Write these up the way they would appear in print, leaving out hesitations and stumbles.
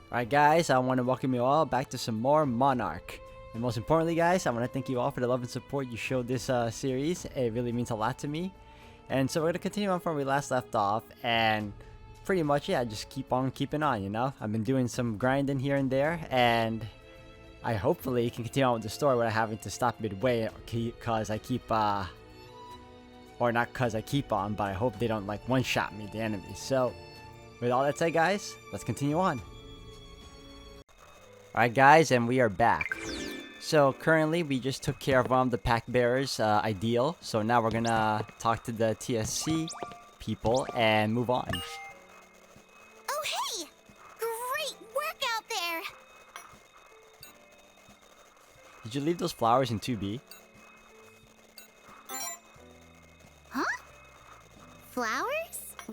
Alright guys, I want to welcome you all back to some more Monarch. And most importantly guys, I want to thank you all for the love and support you showed this series. It really means a lot to me. And so we're going to continue on from where we last left off. And pretty much, yeah, just keep on keeping on, you know? I've been doing some grinding here and there. And I hopefully can continue on with the story without having to stop midway. Because I keep, or not because I keep on, but I hope they don't like one-shot me, the enemies. So, with all that said guys, let's continue on. Alright guys, and we are back. So currently we just took care of one of the pack bearers, Ideal. So now we're gonna talk to the TSC people and move on. Oh hey! Great work out there! Did you leave those flowers in 2B? Huh? Flowers?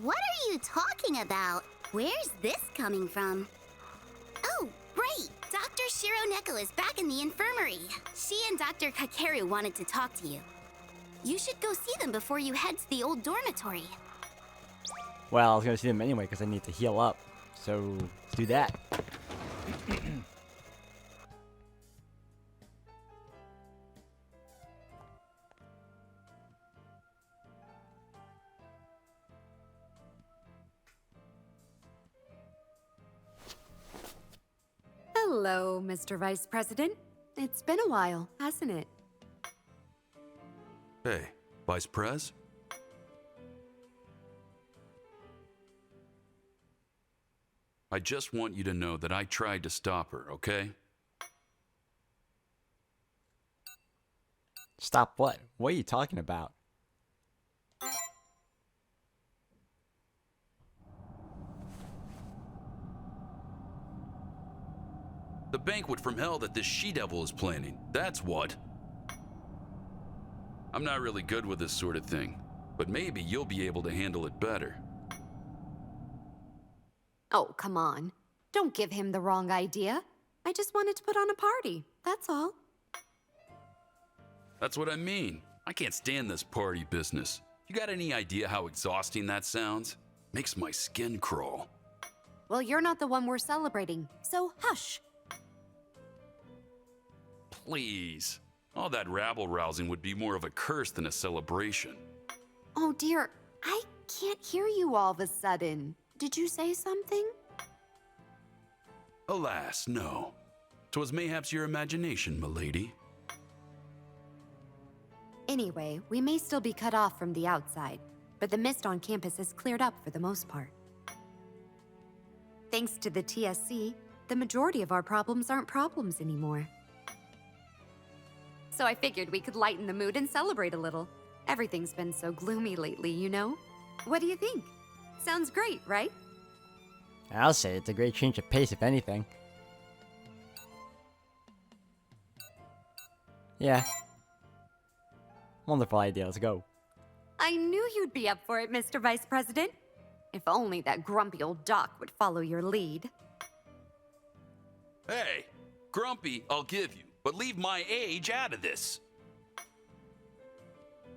What are you talking about? Where's this coming from? Oh, right! Dr. Shiro Neko is back in the infirmary. She and Dr. Kakeru wanted to talk to you. You should go see them before you head to the old dormitory. Well, I was gonna see them anyway because I need to heal up. So, let's do that. Hello, Mr. Vice President. It's been a while, hasn't it? Hey, Vice Prez? I just want you to know that I tried to stop her, okay? Stop what? What are you talking about? The banquet from hell that this she-devil is planning, that's what. I'm not really good with this sort of thing, but maybe you'll be able to handle it better. Oh, come on. Don't give him the wrong idea. I just wanted to put on a party, that's all. That's what I mean. I can't stand this party business. You got any idea how exhausting that sounds? Makes my skin crawl. Well, you're not the one we're celebrating, so hush. Please. All that rabble-rousing would be more of a curse than a celebration. Oh dear, I can't hear you all of a sudden. Did you say something? Alas, no. 'Twas mayhaps your imagination, milady. Anyway, we may still be cut off from the outside, but the mist on campus has cleared up for the most part. Thanks to the TSC, the majority of our problems aren't problems anymore. So I figured we could lighten the mood and celebrate a little. Everything's been so gloomy lately, you know? What do you think? Sounds great, right? I'll say it's a great change of pace if anything. Yeah. Wonderful idea, let's go. I knew you'd be up for it, Mr. Vice President. If only that grumpy old Doc would follow your lead. Hey, grumpy, I'll give you, but leave my age out of this.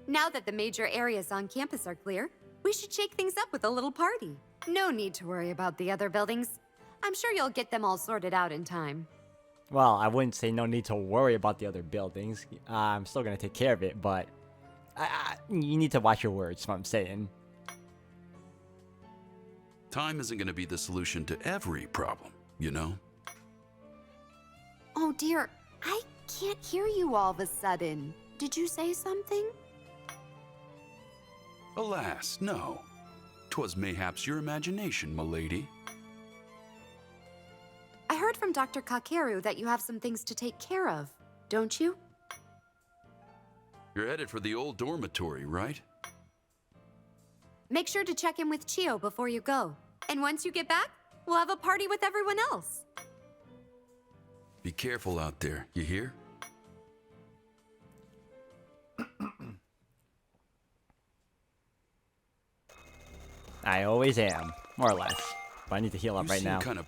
Now that the major areas on campus are clear, we should shake things up with a little party. No need to worry about the other buildings. I'm sure you'll get them all sorted out in time. Well, I wouldn't say no need to worry about the other buildings. I'm still gonna take care of it, but you need to watch your words, is what I'm saying. Time isn't going to be the solution to every problem, you know? Oh dear, I can't hear you all of a sudden. Did you say something? Alas, no. 'Twas mayhaps your imagination, milady. I heard from Dr. Kakeru that you have some things to take care of, don't you? You're headed for the old dormitory, right? Make sure to check in with Chio before you go. And once you get back, we'll have a party with everyone else. Be careful out there, you hear? I always am, more or less. But I need to heal up You right seem now. kind of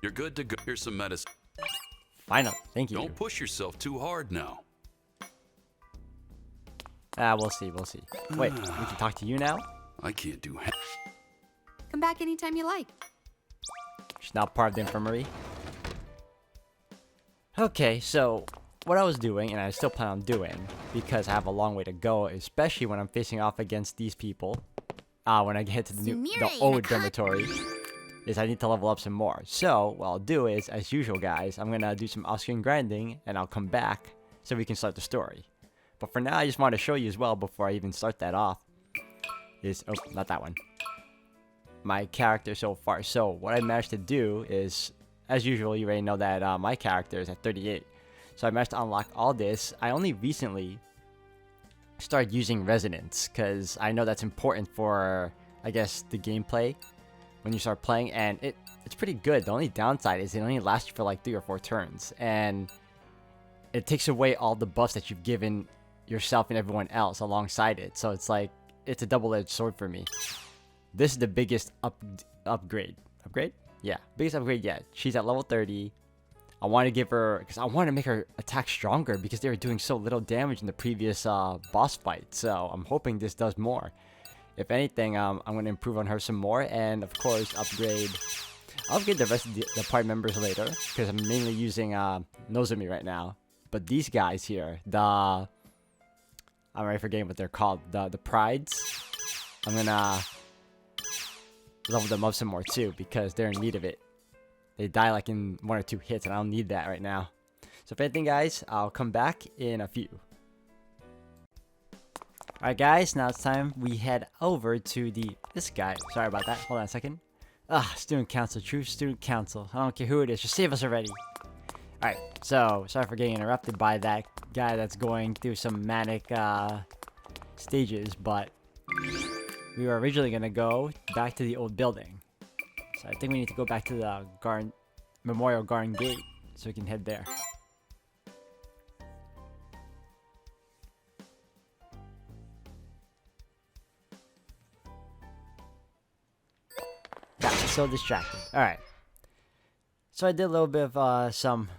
You're good to go. Here's some medicine. Finally, thank you. Don't push yourself too hard now. We'll see, we'll see. Wait, we can talk to you now? I can't do back anytime you like. She's not part of the infirmary. Okay, so what I was doing, and I still plan on doing, because I have a long way to go, especially when I'm facing off against these people, when I get to the old dormitory, is I need to level up some more. So what I'll do is, as usual guys, I'm gonna do some off-screen grinding, and I'll come back so we can start the story. But for now, I just want to show you as well, before I even start that off, is, oh, not that one, my character so far. So what I managed to do is, as usual, you already know that my character is at 38. So I managed to unlock all this. I only recently started using resonance, because I know that's important for, I guess, the gameplay when you start playing, and it's pretty good. The only downside is it only lasts you for like 3 or 4 turns, and it takes away all the buffs that you've given yourself and everyone else alongside it. So it's like, it's a double-edged sword for me. This is the biggest upgrade. Upgrade? Yeah, biggest upgrade yet. She's at level 30. I want to give her, because I want to make her attack stronger, because they were doing so little damage in the previous boss fight. So I'm hoping this does more. If anything, I'm going to improve on her some more, and of course upgrade the rest of the party members later, because I'm mainly using Nozomi right now. But these guys here, I'm already forgetting what they're called, the Prides, I'm gonna level them up some more too, because they're in need of it. They die like in 1 or 2 hits, and I don't need that right now. So if anything guys, I'll come back in a few. Alright guys, now it's time we head over to this guy. Sorry about that, hold on a second. Student council, true student council. I don't care who it is, just save us already. Alright, so sorry for getting interrupted by that guy that's going through some manic stages, but we were originally going to go back to the old building. So I think we need to go back to the Memorial Garden Gate so we can head there. Got so distracted. Alright. So I did a little bit of some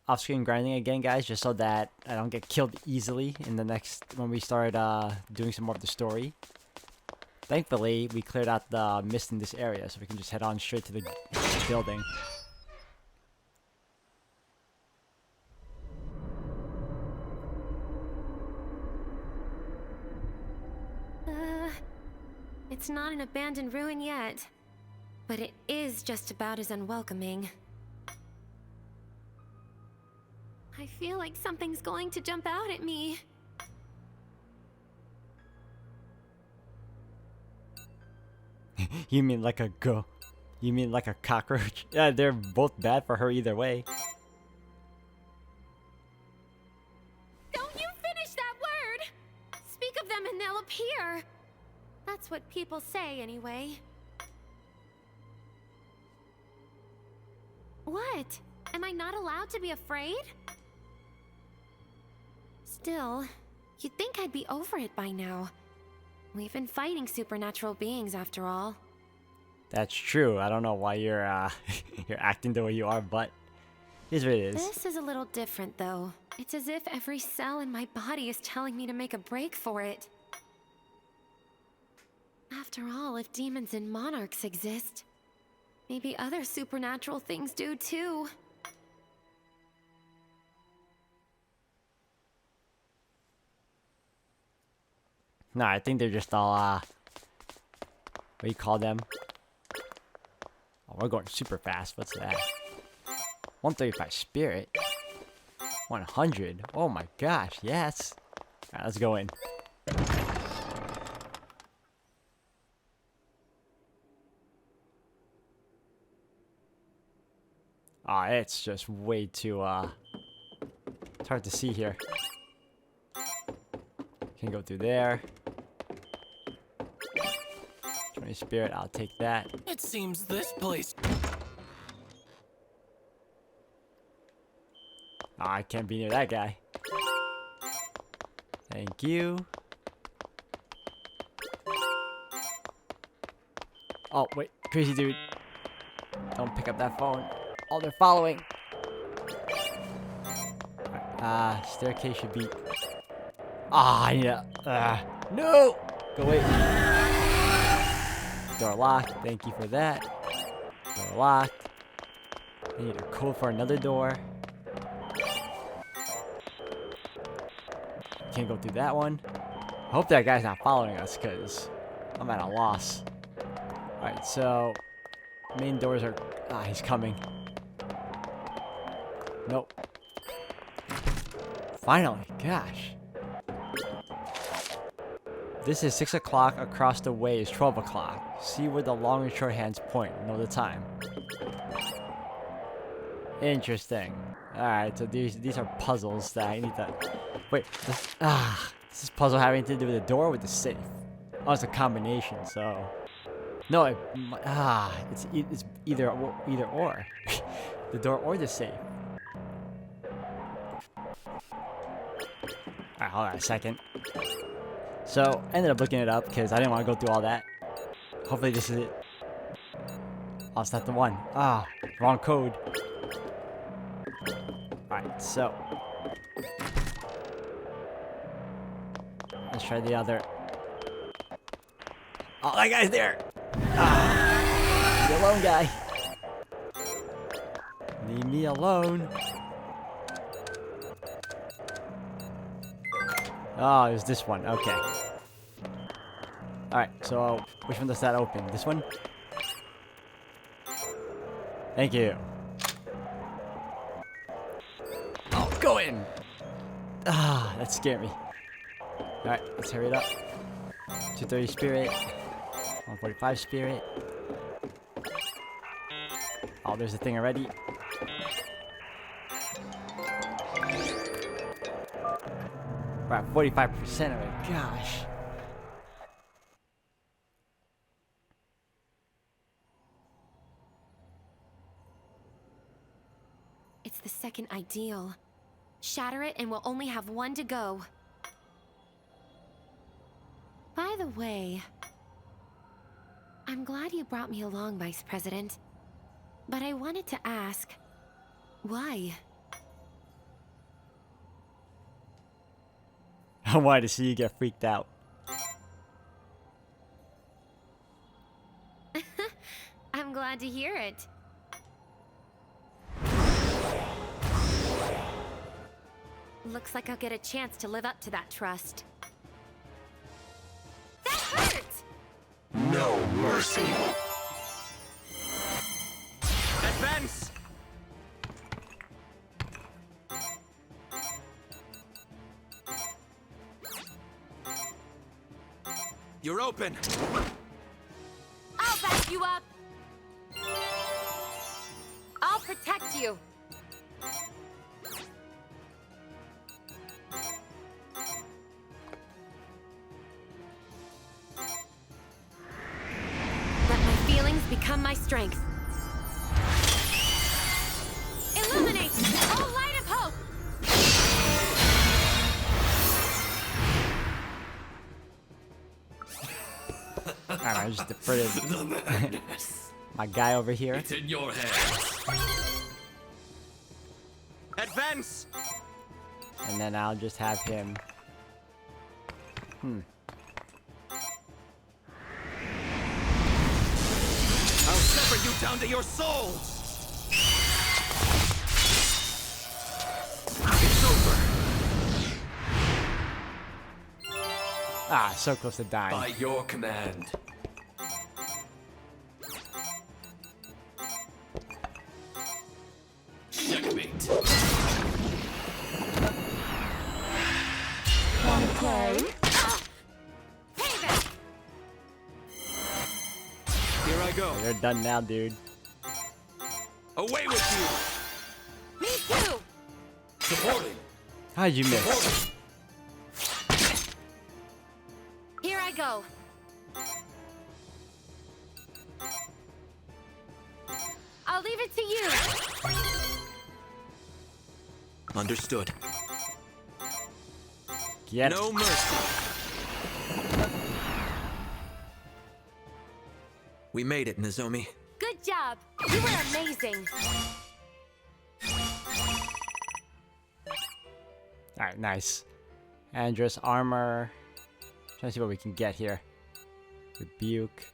off-screen grinding again, guys, just so that I don't get killed easily in the when we start doing some more of the story. Thankfully, we cleared out the mist in this area, so we can just head on straight to the building. It's not an abandoned ruin yet, but it is just about as unwelcoming. I feel like something's going to jump out at me. You mean like you mean like a cockroach? Yeah, they're both bad for her either way. Don't you finish that word! Speak of them and they'll appear. That's what people say anyway. What? Am I not allowed to be afraid? Still, you'd think I'd be over it by now. We've been fighting supernatural beings after all. That's true. I don't know why you're you're acting the way you are, but here's what it is. This is a little different though. It's as if every cell in my body is telling me to make a break for it. After all, if demons and monarchs exist, maybe other supernatural things do too. No, I think they're just all, what do you call them? Oh, we're going super fast. What's that? 135 spirit. 100. Oh my gosh, yes. Alright, let's go in. It's just way too, it's hard to see here. Can go through there. 20 spirit, I'll take that. It seems this place... I can't be near that guy. Thank you. Oh, wait. Crazy dude. Don't pick up that phone. Oh, they're following. Staircase should be... I need a... no! Go away. Door locked. Thank you for that. Door locked. I need a code for another door. Can't go through that one. I hope that guy's not following us, because I'm at a loss. Alright, so main doors are... Ah, he's coming. Nope. Finally, gosh. This is 6 o'clock. Across the way is 12 o'clock. See where the long and short hands point. Know the time. Interesting. Alright, so these are puzzles that I need to... Wait, this puzzle having to do with the door or with the safe? Oh, it's a combination, so... No, it's either or. The door or the safe. Alright, hold on a second. So, I ended up looking it up because I didn't want to go through all that. Hopefully this is it. Oh, it's not the one. Ah, wrong code. Alright, so... Let's try the other. Oh, that guy's there! Ah, leave me alone, guy. Leave me alone. Oh, it was this one. Okay. Alright, so which one does that open? This one? Thank you. Oh, go in! Ah, that scared me. Alright, let's hurry it up. 230 spirit. 145 spirit. Oh, there's the thing already. We're at 45% of it. Gosh. It's the second ideal. Shatter it and we'll only have one to go. By the way, I'm glad you brought me along, Vice President. But I wanted to ask, why? I wanted to see you get freaked out. I'm glad to hear it. Looks like I'll get a chance to live up to that trust. That hurt! No mercy. Advance! You're open. I'll back you up. I'll protect you. Let my feelings become my strength. Illuminate! Oh, light of hope! I just deferred my guy over here. It's in your hands. Advance! And then I'll just have him. I'll sever you down to your souls! It's over. Ah, so close to dying. By your command. Checkmate. Payback! Here I go. You're done now, dude. Away with Me too! you! Supporting! How'd you miss? Supporting! Here I go. I'll leave it to you. Understood. Get No mercy. We made it, Nozomi. Good job. You were amazing. Alright, nice. Andress armor. Trying to see what we can get here. Rebuke.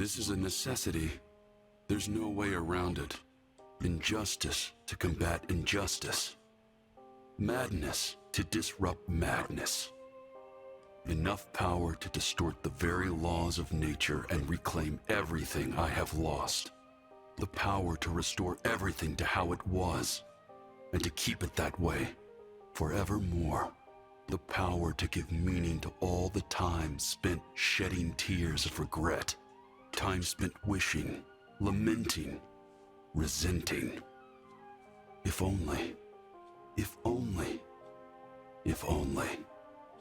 This is a necessity. There's no way around it. Injustice to combat injustice. Madness to disrupt madness. Enough power to distort the very laws of nature and reclaim everything I have lost. The power to restore everything to how it was, and to keep it that way, forevermore. The power to give meaning to all the time spent shedding tears of regret. Time spent wishing, lamenting, resenting. If only, if only, if only.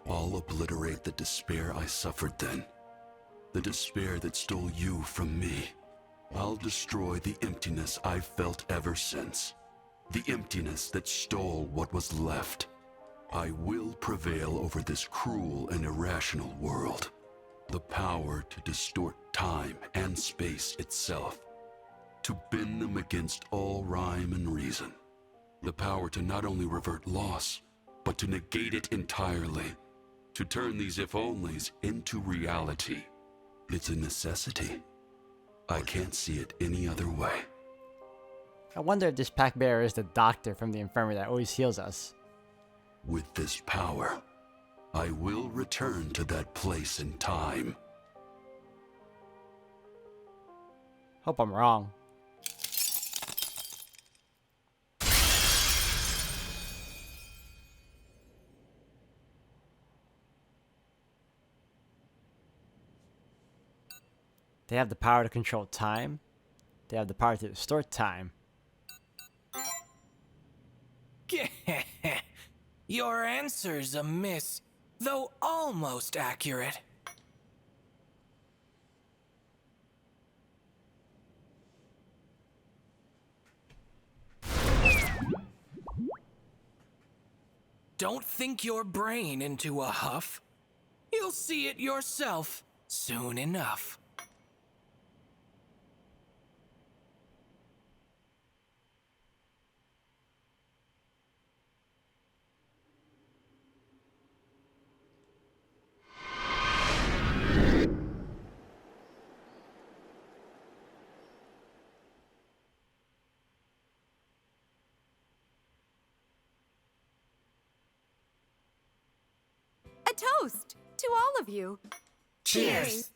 I'll obliterate the despair I suffered then. The despair that stole you from me. I'll destroy the emptiness I've felt ever since. The emptiness that stole what was left. I will prevail over this cruel and irrational world. The power to distort time and space itself. To bend them against all rhyme and reason. The power to not only revert loss, but to negate it entirely. To turn these if-onlys into reality. It's a necessity. I can't see it any other way. I wonder if this pack bearer is the doctor from the infirmary that always heals us. With this power, I will return to that place in time. Hope I'm wrong. They have the power to control time. They have the power to distort time. Your answer's a miss, though almost accurate. Don't think your brain into a huff. You'll see it yourself soon enough. A toast to all of you. Cheers!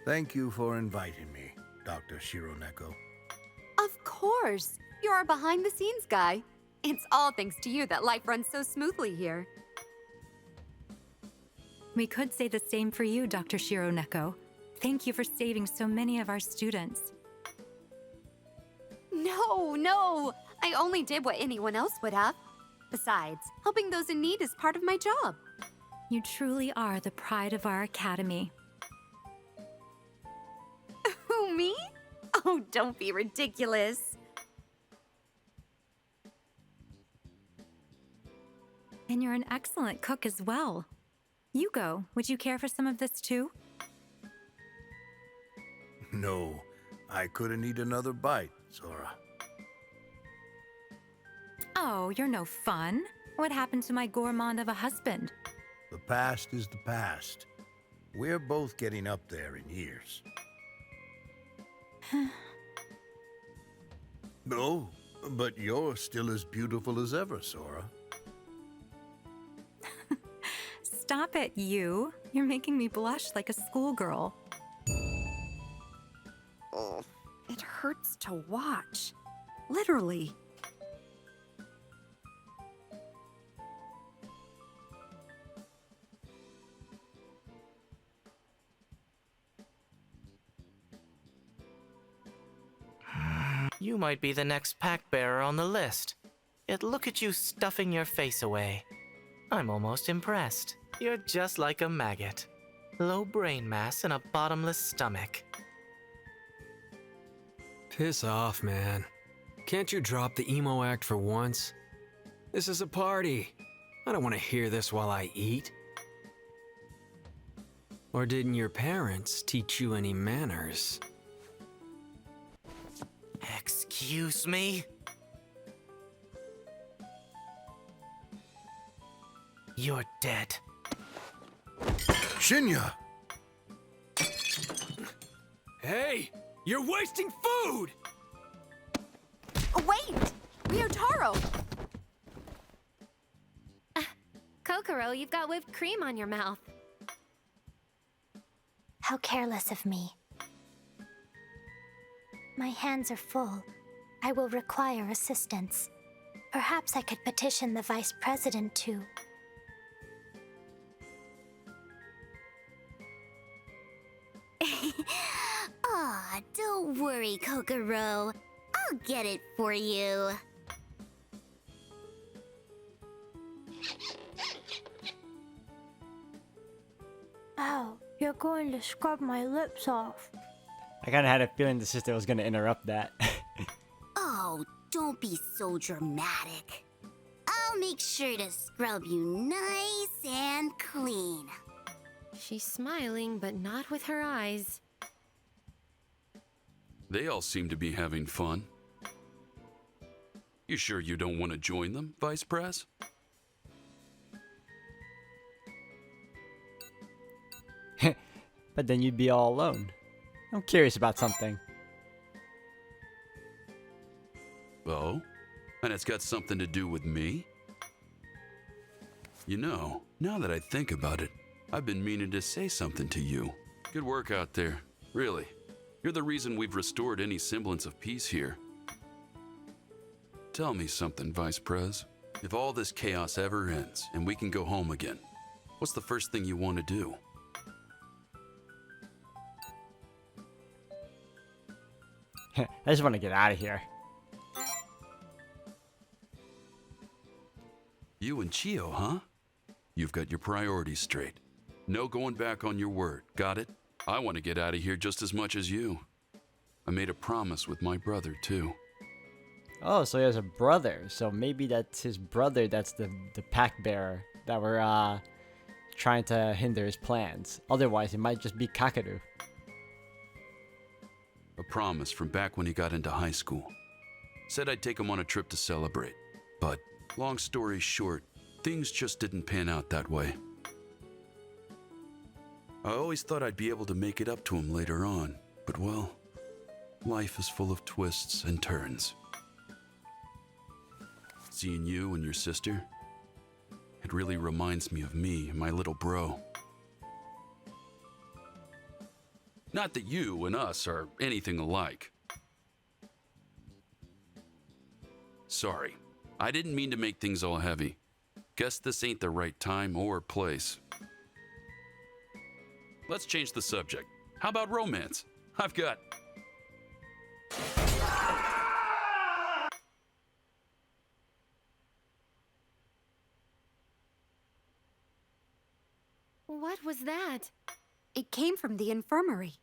Thank you for inviting me, Dr. Shironeko. Of course. You're our behind-the-scenes guy. It's all thanks to you that life runs so smoothly here. We could say the same for you, Dr. Shironeko. Thank you for saving so many of our students. No. I only did what anyone else would have. Besides, helping those in need is part of my job. You truly are the pride of our academy. Who, me? Oh, don't be ridiculous. And you're an excellent cook as well. Yugo, would you care for some of this too? No, I couldn't eat another bite, Sora. Oh, you're no fun. What happened to my gourmand of a husband? The past is the past. We're both getting up there in years. No, but you're still as beautiful as ever, Sora. Stop it, you. You're making me blush like a schoolgirl. Oh, it hurts to watch. Literally. You might be the next pack bearer on the list. Yet look at you stuffing your face away. I'm almost impressed. You're just like a maggot. Low brain mass and a bottomless stomach. Piss off, man. Can't you drop the emo act for once? This is a party. I don't want to hear this while I eat. Or didn't your parents teach you any manners? Excuse me? You're dead. Shinya! Hey! You're wasting food! Oh, wait! Ryotaro! Kokoro, you've got whipped cream on your mouth. How careless of me. My hands are full. I will require assistance. Perhaps I could petition the Vice President to... Aw, don't worry, Kokoro. I'll get it for you. Ow, you're going to scrub my lips off. I kind of had a feeling the sister was going to interrupt that. Oh, don't be so dramatic. I'll make sure to scrub you nice and clean. She's smiling, but not with her eyes. They all seem to be having fun. You sure you don't want to join them, Vice Prez? But then you'd be all alone. I'm curious about something. Oh? And it's got something to do with me? You know, now that I think about it, I've been meaning to say something to you. Good work out there. Really. You're the reason we've restored any semblance of peace here. Tell me something, Vice Prez. If all this chaos ever ends and we can go home again, what's the first thing you want to do? I just want to get out of here. You and Chio, huh? You've got your priorities straight. No going back on your word, got it? I want to get out of here just as much as you. I made a promise with my brother, too. Oh, so he has a brother. So maybe that's his brother that's the pack bearer that we're trying to hinder his plans. Otherwise, it might just be Kakaru. A promise from back when he got into high school. Said I'd take him on a trip to celebrate. But, long story short, things just didn't pan out that way. I always thought I'd be able to make it up to him later on, but well, life is full of twists and turns. Seeing you and your sister, it really reminds me of me and my little bro. Not that you and us are anything alike. Sorry, I didn't mean to make things all heavy. Guess this ain't the right time or place. Let's change the subject. How about romance? I've got... What was that? It came from the infirmary.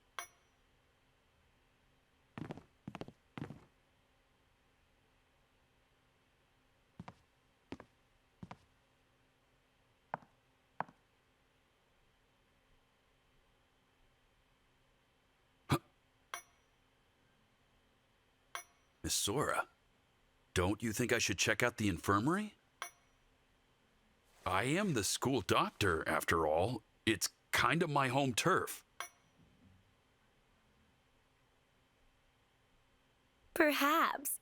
Miss Sora, don't you think I should check out the infirmary? I am the school doctor, after all. It's kind of my home turf. Perhaps.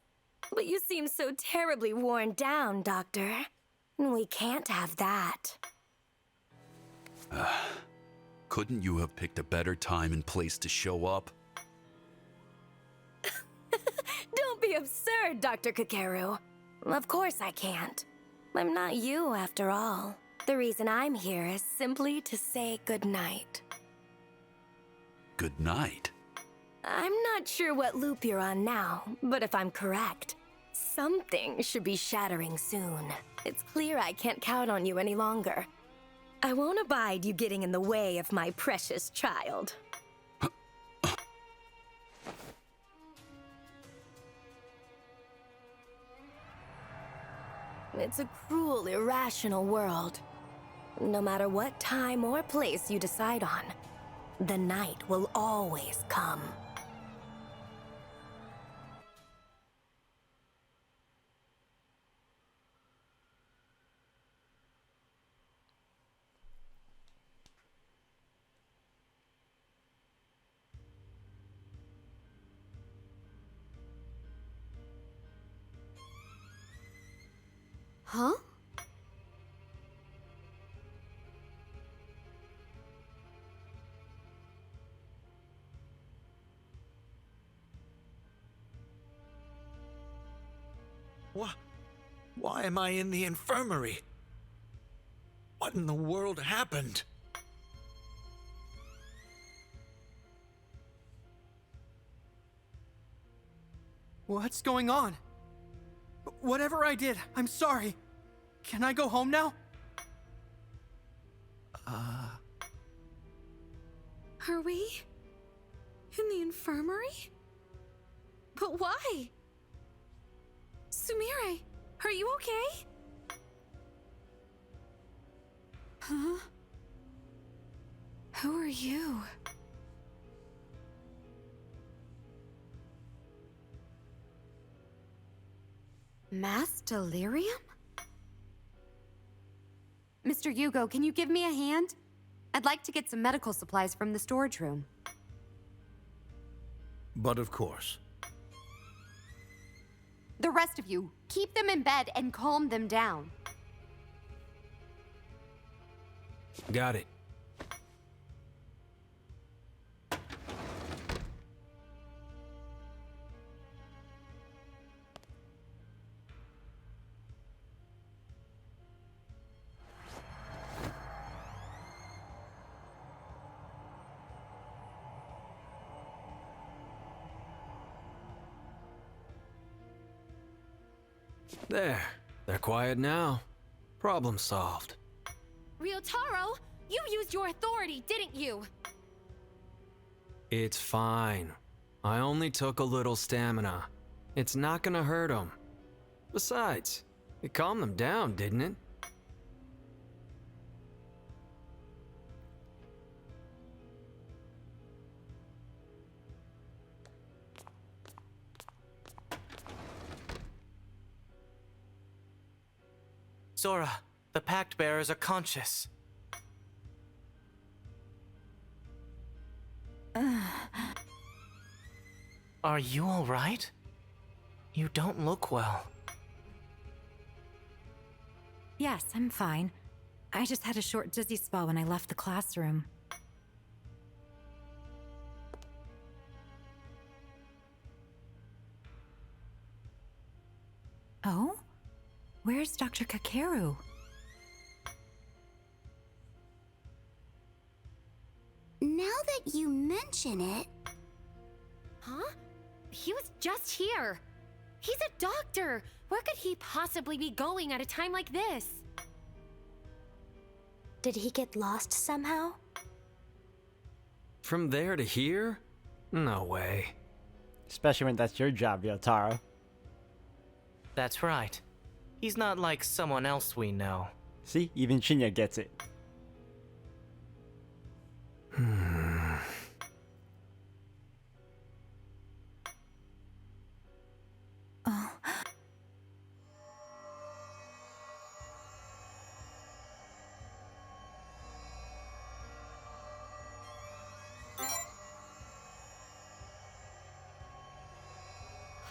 But you seem so terribly worn down, Doctor. We can't have that. Couldn't you have picked a better time and place to show up? Don't be absurd, Dr. Kakeru. Of course I can't. I'm not you, after all. The reason I'm here is simply to say goodnight. Good night. I'm not sure what loop you're on now, but if I'm correct, something should be shattering soon. It's clear I can't count on you any longer. I won't abide you getting in the way of my precious child. It's a cruel, irrational world. No matter what time or place you decide on, the night will always come. Huh? Why am I in the infirmary? What in the world happened? What's going on? Whatever I did, I'm sorry. Can I go home now? Are we in the infirmary? But why? Sumire, are you okay? Huh? Who are you? Mass delirium? Mr. Yugo, can you give me a hand? I'd like to get some medical supplies from the storage room. But of course. The rest of you, keep them in bed and calm them down. Got it. There. They're quiet now. Problem solved. Ryotaro, you used your authority, didn't you? It's fine. I only took a little stamina. It's not gonna hurt them. Besides, it calmed them down, didn't it? Sora, the Pact Bearers are conscious. Are you all right? You don't look well. Yes, I'm fine. I just had a short dizzy spell when I left the classroom. Oh? Where's Dr. Kakeru? Now that you mention it... Huh? He was just here. He's a doctor. Where could he possibly be going at a time like this? Did he get lost somehow? From there to here? No way. Especially when that's your job, Yotaro. That's right. He's not like someone else we know. See, even Shinya gets it.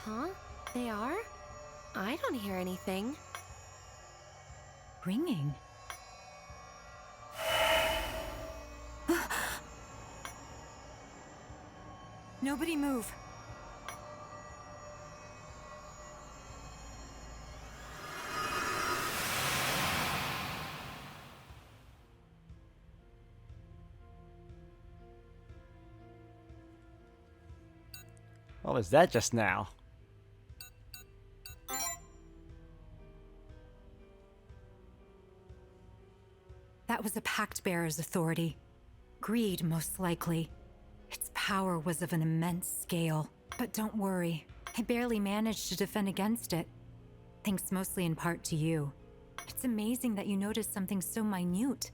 Huh? They are? I don't hear anything. Ringing. Nobody move. What was that just now? That was a Pact Bearer's authority. Greed, most likely. Its power was of an immense scale. But don't worry, I barely managed to defend against it. Thanks mostly in part to you. It's amazing that you noticed something so minute.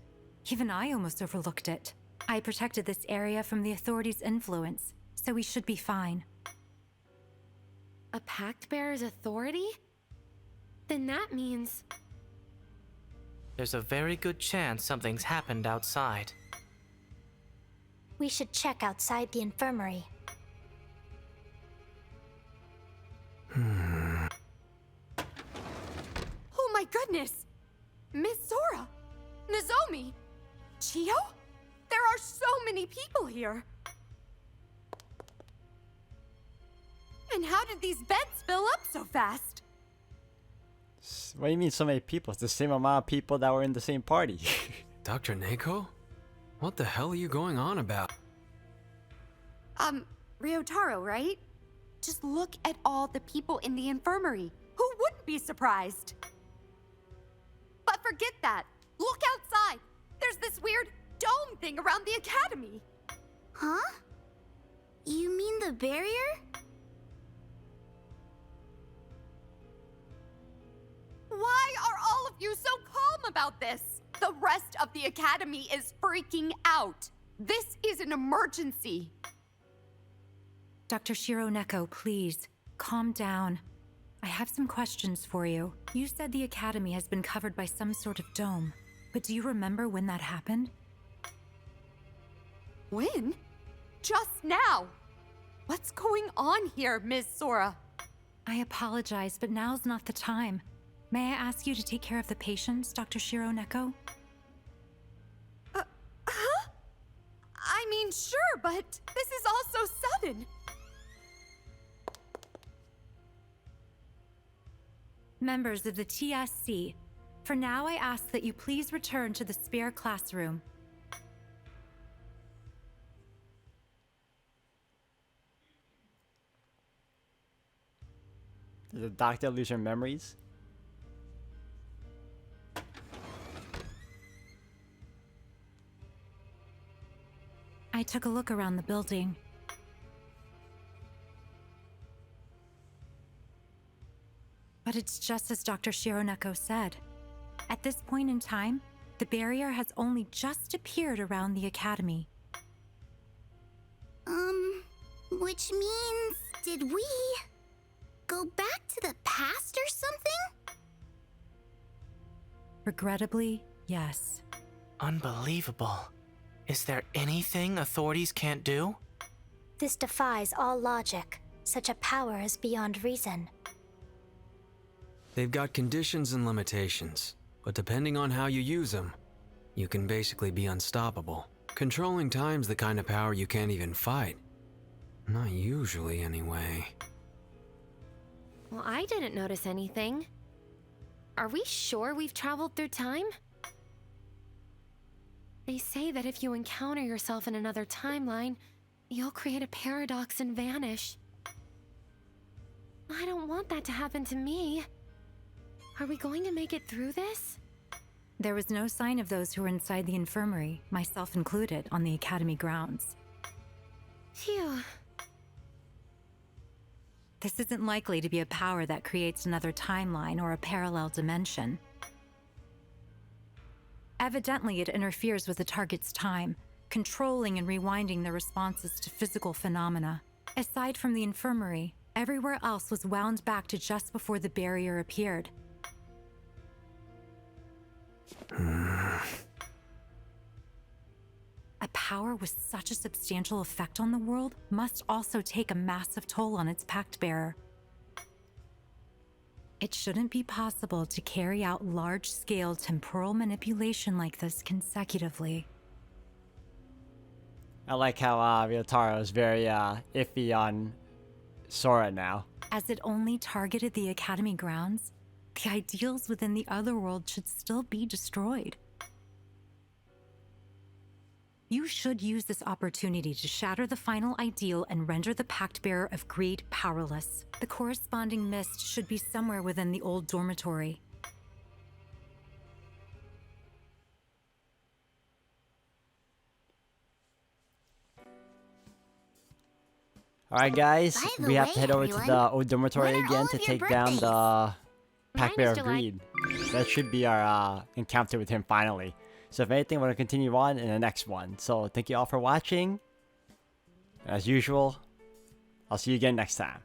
Even I almost overlooked it. I protected this area from the authorities' influence, so we should be fine. A Pact Bearer's authority? Then that means... There's a very good chance something's happened outside. We should check outside the infirmary. Oh my goodness! Miss Sora! Nozomi! Chio? There are so many people here! And how did these beds fill up so fast? What do you mean so many people? It's the same amount of people that were in the same party. Dr. Neko? What the hell are you going on about? Ryotaro, right? Just look at all the people in the infirmary. Who wouldn't be surprised? But forget that. Look outside. There's this weird dome thing around the academy. Huh? You mean the barrier? Why are all of you so calm about this? The rest of the academy is freaking out. This is an emergency. Dr. Shiro Neko, please, calm down. I have some questions for you. You said the academy has been covered by some sort of dome, but do you remember when that happened? When? Just now. What's going on here, Ms. Sora? I apologize, but now's not the time. May I ask you to take care of the patients, Dr. Shiro Neko? Huh? I mean, sure, but this is all so sudden. Members of the TSC, for now I ask that you please return to the spare classroom. Did the doctor lose her memories? I took a look around the building. But it's just as Dr. Shiro Neko said. At this point in time, the barrier has only just appeared around the academy. Which means, did we go back to the past or something? Regrettably, yes. Unbelievable. Is there anything authorities can't do? This defies all logic. Such a power is beyond reason. They've got conditions and limitations, but depending on how you use them, you can basically be unstoppable. Controlling time's the kind of power you can't even fight. Not usually, anyway. Well, I didn't notice anything. Are we sure we've traveled through time? They say that if you encounter yourself in another timeline, you'll create a paradox and vanish. I don't want that to happen to me. Are we going to make it through this? There was no sign of those who were inside the infirmary, myself included, on the academy grounds. Phew. This isn't likely to be a power that creates another timeline or a parallel dimension. Evidently, it interferes with the target's time, controlling and rewinding their responses to physical phenomena. Aside from the infirmary, everywhere else was wound back to just before the barrier appeared. A power with such a substantial effect on the world must also take a massive toll on its pact bearer. It shouldn't be possible to carry out large-scale temporal manipulation like this consecutively. I like how Ryotaro is very iffy on Sora now. As it only targeted the academy grounds, the ideals within the other world should still be destroyed. You should use this opportunity to shatter the final ideal and render the pact bearer of greed powerless. The corresponding mist should be somewhere within the old dormitory. Alright guys, By the we have way, to head over to everyone, the old dormitory when are again all to of your take down the Mine Pack Bear is of July. Greed. That should be our encounter with him finally. So if anything, we're going to continue on in the next one. So thank you all for watching. As usual, I'll see you again next time.